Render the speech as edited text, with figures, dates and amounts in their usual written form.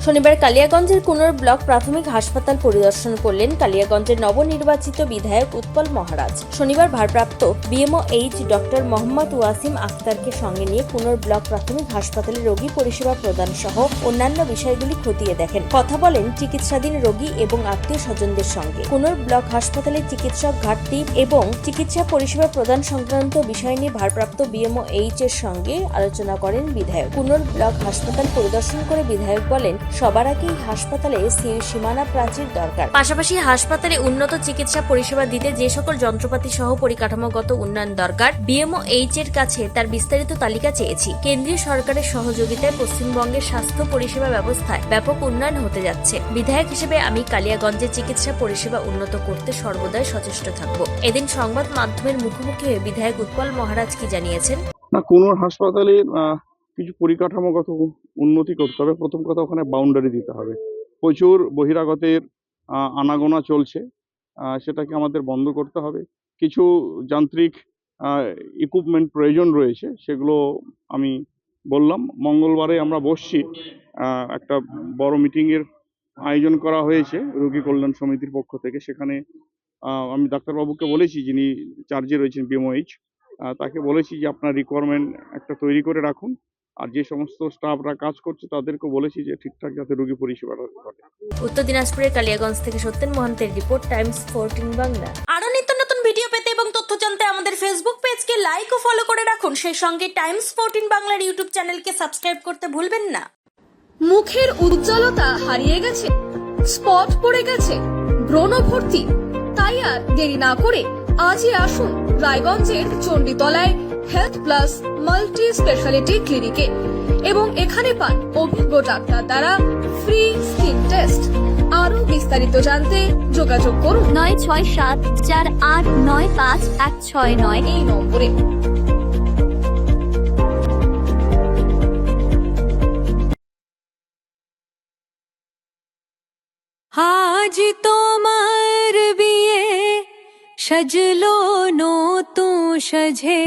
শনিবার কালিয়াগঞ্জের কুনোর ব্লক প্রাথমিক হাসপাতাল পরিদর্শন করলেন কালিয়াগঞ্জের নবনির্বাচিত বিধায়ক উৎপল মহারাজ। শনিবার ভারপ্রাপ্ত বিএমওএইচ ডক্টর মোহাম্মদ ওয়াসিম আখতারকে সঙ্গে নিয়ে কুনোর ব্লক প্রাথমিক হাসপাতালে রোগী পরিষেবা প্রদান সহ অন্যান্য বিষয়গুলি খতিয়ে দেখেন। কথা বলেন চিকিৎসাধীন রোগী এবং আত্মীয় স্বজনদের সঙ্গে। কুনোর ব্লক হাসপাতালে চিকিৎসক ঘাটতি এবং চিকিৎসা পরিষেবা প্রদান সংক্রান্ত বিষয় নিয়ে ভারপ্রাপ্ত বিএমওএইচ এর সঙ্গে আলোচনা করেন বিধায়ক। কুনোর ব্লক হাসপাতাল পরিদর্শন করে বিধায়ক বলেন, সবার আগেই হাসপাতালে সীমানা প্রাচীর দরকার। পাশাপাশি হাসপাতালে উন্নত চিকিৎসা পরিষেবা দিতে যে সকল যন্ত্রপাতি সহ পরিকাঠামোগত উন্নয়ন দরকার, বিএমওএইচ এর কাছে তার বিস্তারিত তালিকা চেয়েছি। কেন্দ্রীয় সরকারের সহযোগিতায় পশ্চিমবঙ্গের স্বাস্থ্য পরিষেবা ব্যবস্থায় ব্যাপক উন্নয়ন হতে যাচ্ছে। বিধায়ক হিসেবে আমি কালিয়াগঞ্জের চিকিৎসা পরিষেবা উন্নত করতে সর্বদাই সচেষ্ট থাকব। এদিন সংবাদ মাধ্যমের মুখোমুখি হয়ে বিধায়ক উৎপল মহারাজ কি জানিয়েছেন? না, কুনোর হাসপাতালে কিছু পরিকাঠামোগত উন্নতি করতে হবে। প্রথম কথা, ওখানে বাউন্ডারি দিতে হবে। প্রচুর বহিরাগতের আনাগোনা চলছে, সেটাকে আমাদের বন্ধ করতে হবে। কিছু যান্ত্রিক ইকুইপমেন্ট প্রয়োজন রয়েছে, সেগুলো আমি বললাম। মঙ্গলবারে আমরা বসছি, একটা বড় মিটিংয়ের আয়োজন করা হয়েছে রোগী কল্যাণ সমিতির পক্ষ থেকে। সেখানে আমি ডাক্তারবাবুকে বলেছি, যিনি চার্জে রয়েছেন বিএমওএইচ, তাকে বলেছি যে আপনার রিকোয়ারমেন্ট একটা তৈরি করে রাখুন, আর যে সমস্ত স্টাফরা কাজ করছে তাদেরকে বলেছি যে ঠিকঠাক যাতে রোগী পরিষেবাটা ঘটে। উত্তর দিনাজপুরের কালিয়াগঞ্জ থেকে সত্যেন মহান্তের রিপোর্ট, টাইমস 14 বাংলা। আরো নিত্য নতুন ভিডিও পেতে এবং তথ্য জানতে আমাদের ফেসবুক পেজকে লাইক ও ফলো করে রাখুন। সেই সঙ্গে টাইমস 14 বাংলার ইউটিউব চ্যানেলকে সাবস্ক্রাইব করতে ভুলবেন না। মুখের উজ্জ্বলতা হারিয়ে গেছে, স্পট পড়ে গেছে, ব্রণ ভর্তি, তাই আর দেরি না করে আজই আসুন রায়গঞ্জের চণ্ডীতলায় হেলথ প্লাস মাল্টি স্পেশালিটি ক্লিনিকে এবং এখানে পান অভিজ্ঞ ডাক্তার দ্বারা ফ্রি স্কিন টেস্ট। আরো বিস্তারিত জানতে যোগাযোগ করুন 9674895169 এই নম্বরে। আজ তোমার বিয়ে সাজলো নতুন সাজে।